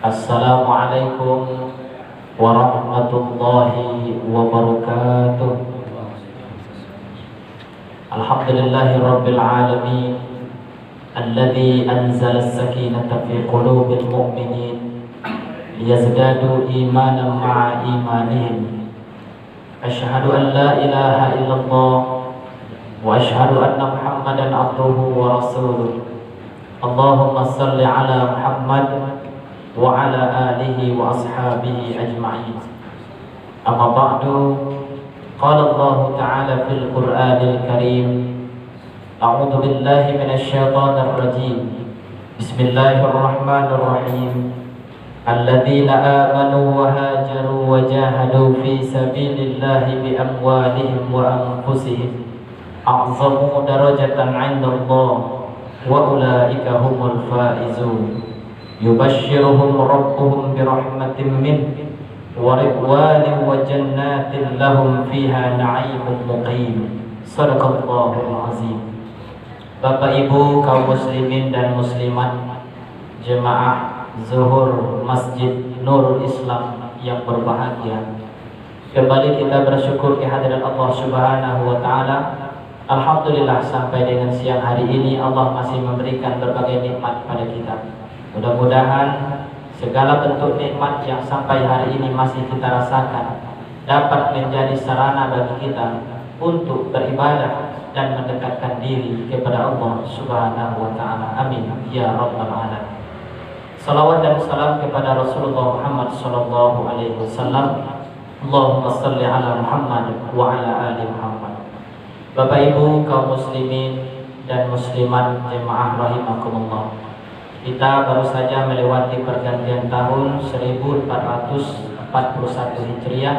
Assalamualaikum warahmatullahi wabarakatuh. Alhamdulillahi rabbil alamin, alladzi anzala as-sakinata fi qulubil mu'minin liyazdadu imanan ma'a imanihim. Asyhadu an la ilaha illallah wa asyhadu anna Muhammadan abduhu wa rasuluh. Allahumma salli ala Muhammad wa ala alihi wa ashabihi ajma'in. Amma ba'du, qala Allah ta'ala fil Qur'anil Karim, a'udzu billahi minasy syaithanir rajim. Bismillahirrahmanirrahim. Alladzina amanu wa hajaru wa jahadu fi sabilillahi bi amwalihim wa anfusihim a'zamu darajatan 'inda Allah wa ulaika humul faizun. Yubashshiruhum rabbuhum birahmatin minhu wa ridwanin wa jannatin lahum fiha na'imun muqim. Shadaqallahul azim. Bapak Ibu kaum muslimin dan muslimat, jemaah zuhur Masjid Nurul Islam yang berbahagia, kembali kita bersyukur kehadiran Allah Subhanahu wa taala. Alhamdulillah, sampai dengan siang hari ini Allah masih memberikan berbagai nikmat pada kita. Mudah-mudahan segala bentuk nikmat yang sampai hari ini masih kita rasakan dapat menjadi sarana bagi kita untuk beribadah dan mendekatkan diri kepada Allah Subhanahu wa taala. Amin ya rabbal alamin. Salawat dan salam kepada Rasulullah Muhammad sallallahu alaihi wasallam. Allahumma shalli ala Muhammad wa ala ali Muhammad. Bapak Ibu kaum muslimin dan muslimat jemaah rahimakumullah. Kita baru saja melewati pergantian tahun 1441 Hijriah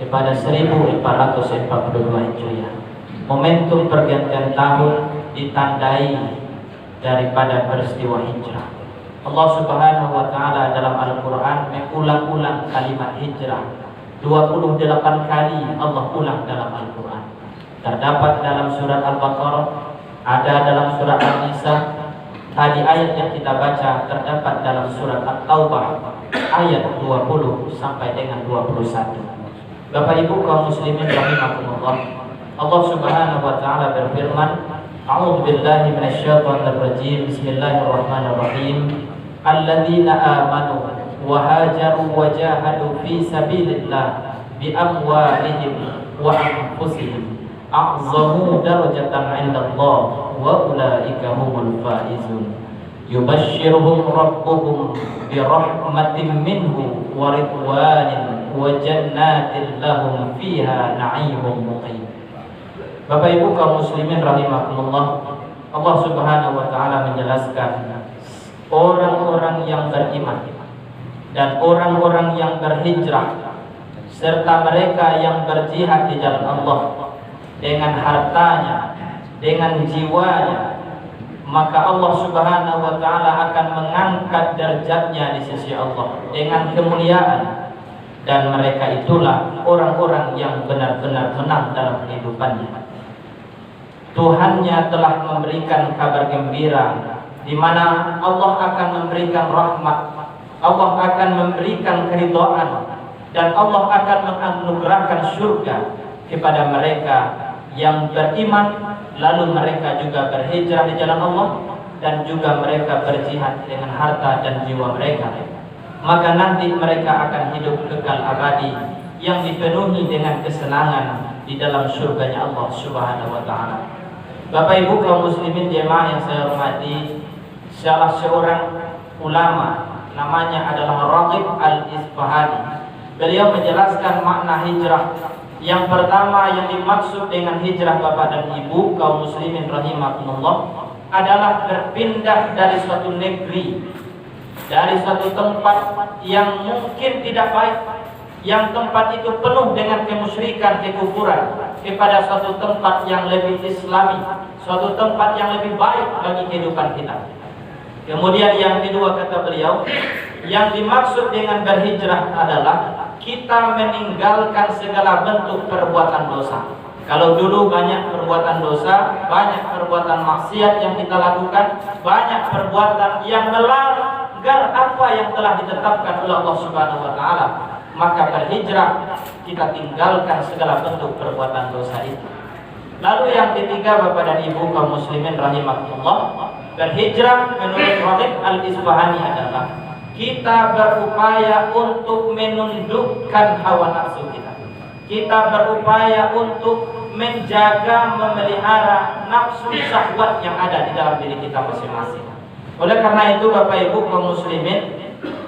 kepada 1442 Hijriah. Momentum pergantian tahun ditandai daripada peristiwa hijrah. Allah Subhanahu wa taala dalam Al-Qur'an mengulang-ulang kalimat hijrah. 28 kali Allah ulang dalam Al-Qur'an. Terdapat dalam surat Al-Baqarah, ada dalam surat An-Nisa. Tadi ayat yang kita baca terdapat dalam surat At-Taubah ayat 20 sampai dengan 21. Bapak Ibu kaum muslimin rahimakumullah, Allah Subhanahu wa taala berfirman, a'udzu billahi minasy syaithanir rajim. Bismillahirrahmanirrahim. Alladzina amanu wa hajaru wa jahadu fi sabilillah bi amwalihim wa anfusihim a'zamu darajatan 'inda Allah wa ulaika humul faizun. Yubashshiruhum rabbuhum bi rahmatin minhu wa ridwanin wa jannatin lahum fiha na'imun muqim. Bapak Ibu kaum muslimin rahimakumullah, Allah Subhanahu wa taala menjelaskan orang-orang yang beriman dan orang-orang yang berhijrah serta mereka yang berjihad di jalan Allah dengan hartanya, dengan jiwanya, maka Allah Subhanahu wa taala akan mengangkat derajatnya di sisi Allah dengan kemuliaan, dan mereka itulah orang-orang yang benar-benar menang dalam kehidupannya. Tuhannya telah memberikan kabar gembira di mana Allah akan memberikan rahmat, Allah akan memberikan keridhaan, dan Allah akan menganugerahkan surga kepada mereka yang beriman, lalu mereka juga berhijrah di jalan Allah, dan juga mereka berjihad dengan harta dan jiwa mereka. Maka nanti mereka akan hidup kekal abadi yang dipenuhi dengan kesenangan di dalam surganya Allah Subhanahu wa taala. Bapak Ibu kaum muslimin jemaah yang saya hormati, salah seorang ulama namanya adalah Raghib Al-Isfahani. Beliau menjelaskan makna hijrah. Yang pertama yang dimaksud dengan hijrah Bapak dan Ibu kaum muslimin rahimakumullah adalah berpindah dari suatu negeri, dari suatu tempat yang mungkin tidak baik, yang tempat itu penuh dengan kemusyrikan, kekufuran, kepada suatu tempat yang lebih islami, suatu tempat yang lebih baik bagi kehidupan kita. Kemudian yang kedua kata beliau, yang dimaksud dengan berhijrah adalah kita meninggalkan segala bentuk perbuatan dosa. Kalau dulu banyak perbuatan dosa, banyak perbuatan maksiat yang kita lakukan, banyak perbuatan yang melarang melanggar apa yang telah ditetapkan oleh Allah Subhanahu wa taala, maka berhijrah kita tinggalkan segala bentuk perbuatan dosa itu. Lalu yang ketiga, Bapak dan Ibu kaum muslimin rahimakumullah, berhijrah menurut Khalid Al-Isfahani adalah kita berupaya untuk menundukkan hawa nafsu kita. Kita berupaya untuk menjaga, memelihara nafsu syahwat yang ada di dalam diri kita masing-masing. Oleh karena itu Bapak Ibu kaum muslimin,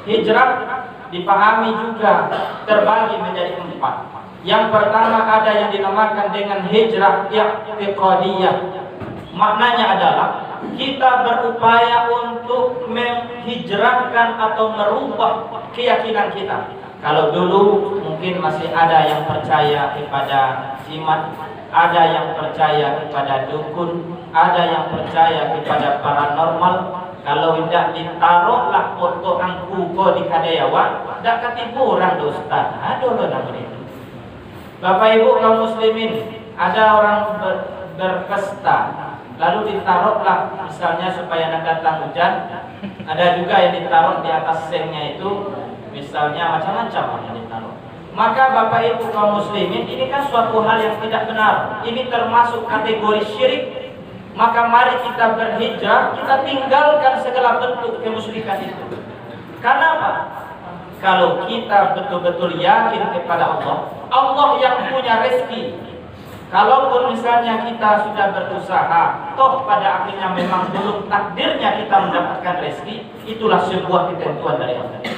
hijrah dipahami juga terbagi menjadi 4. Yang pertama ada yang dinamakan dengan hijrah i'tiqadiyah. Maknanya adalah kita berupaya untuk menghijrahkan atau merubah keyakinan kita. Kalau dulu mungkin masih ada yang percaya kepada jimat, ada yang percaya kepada dukun, ada yang percaya kepada paranormal. Kalau tidak ditaruhlah foto angkuko di Kadeyawa, tidak ketipu orang Ustaz. Aduh lo namanya. Bapak Ibu kaum muslimin, ada orang berpesta, lalu ditaruhlah misalnya supaya datang hujan. Ada juga yang ditaruh di atas sengnya itu, misalnya macam-macam yang ditaruh. Maka Bapak Ibu kaum muslimin, ini kan suatu hal yang tidak benar. Ini termasuk kategori syirik. Maka mari kita berhijrah, kita tinggalkan segala bentuk kemusyrikan itu. Karena apa? Kalau kita betul-betul yakin kepada Allah, Allah yang punya rezeki. Kalaupun misalnya kita sudah berusaha, toh pada akhirnya memang belum takdirnya kita mendapatkan rezeki, itulah sebuah ketentuan dari Allah.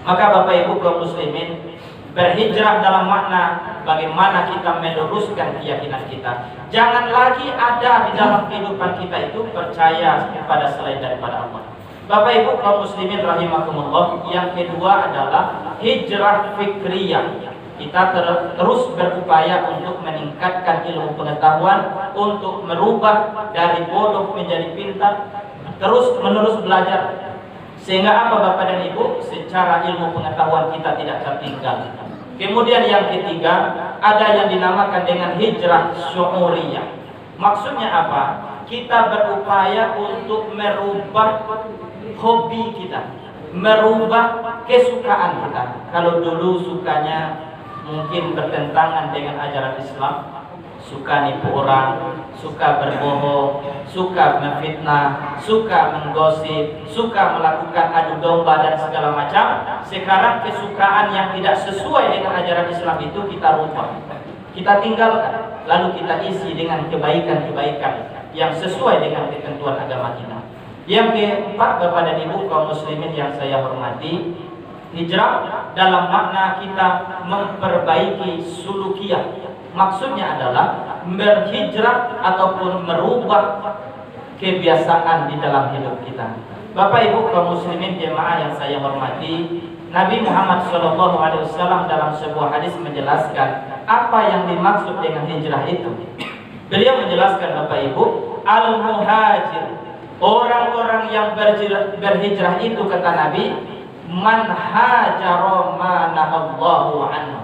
Maka Bapak Ibu kaum muslimin, berhijrah dalam makna bagaimana kita meluruskan keyakinan kita. Jangan lagi ada di dalam kehidupan kita itu percaya kepada selain daripada Allah. Bapak Ibu kaum muslimin rahimakumullah, yang kedua adalah hijrah fikriyah. Kita terus berupaya untuk meningkatkan ilmu pengetahuan, untuk merubah dari bodoh menjadi pintar, terus menerus belajar. Sehingga apa Bapak dan Ibu? Secara ilmu pengetahuan kita tidak tertinggal. Kemudian yang ketiga, ada yang dinamakan dengan hijrah syu'uriyah. Maksudnya apa? Kita berupaya untuk merubah hobi kita, merubah kesukaan kita. Kalau dulu sukanya mungkin bertentangan dengan ajaran Islam, suka nipu orang, suka berbohong, suka memfitnah, suka menggosip, suka melakukan adu domba dan segala macam. Sekarang kesukaan yang tidak sesuai dengan ajaran Islam itu kita rubah, kita tinggalkan, lalu kita isi dengan kebaikan-kebaikan yang sesuai dengan ketentuan agama kita. Yang keempat Bapak dan Ibu kaum muslimin yang saya hormati, hijrah dalam makna kita memperbaiki sulukiyah. Maksudnya adalah berhijrah ataupun merubah kebiasaan di dalam hidup kita. Bapak Ibu kaum muslimin jemaah yang saya hormati, Nabi Muhammad SAW dalam sebuah hadis menjelaskan apa yang dimaksud dengan hijrah itu. Beliau menjelaskan Bapak Ibu, al-muhajir, orang-orang yang berhijrah itu kata Nabi, man hajara ma nahallahu anhu.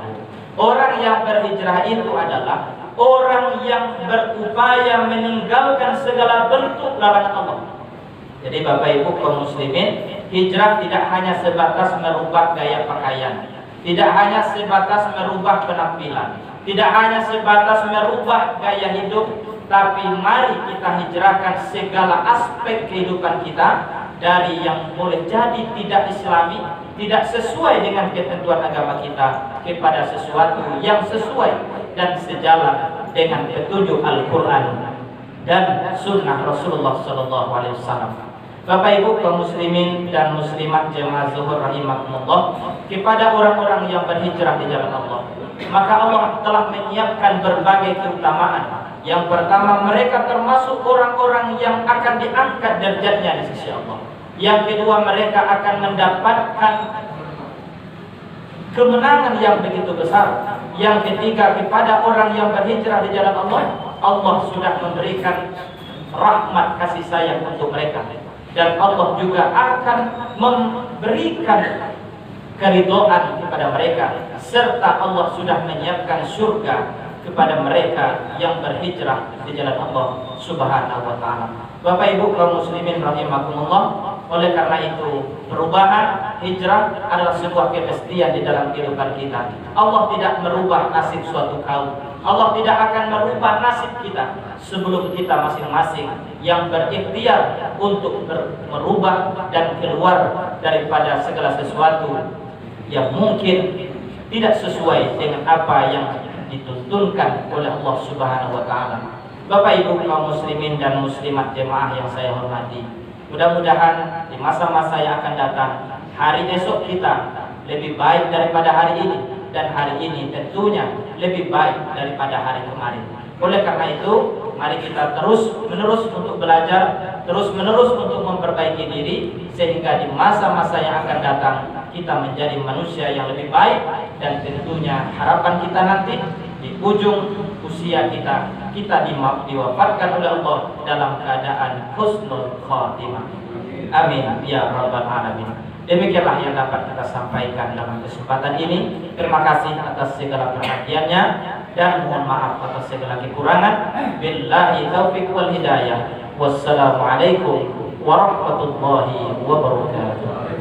Orang yang berhijrah itu adalah orang yang berupaya meninggalkan segala bentuk larangan Allah. Jadi Bapak Ibu kaum muslimin, hijrah tidak hanya sebatas merubah gaya pakaian, tidak hanya sebatas merubah penampilan, tidak hanya sebatas merubah gaya hidup, tapi mari kita hijrahkan segala aspek kehidupan kita, dari yang boleh jadi tidak islami, tidak sesuai dengan ketentuan agama kita, kepada sesuatu yang sesuai dan sejalan dengan petunjuk Al-Quran dan Sunnah Rasulullah SAW. Bapak Ibu kaum muslimin dan muslimat jemaah zuhur rahimakumullah, kepada orang-orang yang berhijrah di jalan Allah, maka Allah telah menyiapkan berbagai keutamaan. Yang pertama, mereka termasuk orang-orang yang akan diangkat derajatnya di sisi Allah. Yang kedua, mereka akan mendapatkan kemenangan yang begitu besar. Yang ketiga, kepada orang yang berhijrah di jalan Allah, Allah sudah memberikan rahmat kasih sayang untuk mereka, dan Allah juga akan memberikan keridhaan kepada mereka, serta Allah sudah menyiapkan surga kepada mereka yang berhijrah di jalan Allah Subhanahu wa taala. Bapak Ibu kaum muslimin rahimakumullah, Oleh karena itu, perubahan hijrah adalah sebuah kemestian di dalam kehidupan kita. Allah tidak merubah nasib suatu kaum. Allah tidak akan merubah nasib kita sebelum kita masing-masing yang berikhtiar untuk merubah dan keluar daripada segala sesuatu yang mungkin tidak sesuai dengan apa yang dituntunkan oleh Allah Subhanahu wa taala. Bapak Ibu kaum muslimin dan muslimat jemaah yang saya hormati, mudah-mudahan di masa-masa yang akan datang, hari esok kita lebih baik daripada hari ini, dan hari ini tentunya lebih baik daripada hari kemarin. Oleh karena itu, mari kita terus-menerus untuk belajar, terus-menerus untuk memperbaiki diri, sehingga di masa-masa yang akan datang kita menjadi manusia yang lebih baik. Dan tentunya harapan kita nanti di ujung usia kita diwafatkan oleh Allah dalam keadaan husnul khatimah. Amin ya rabbal alamin. Demikianlah yang dapat kita sampaikan dalam kesempatan ini. Terima kasih atas segala perhatiannya dan mohon maaf atas segala kekurangan. Billahi taufiq wal hidayah. Wassalamualaikum warahmatullahi wabarakatuh.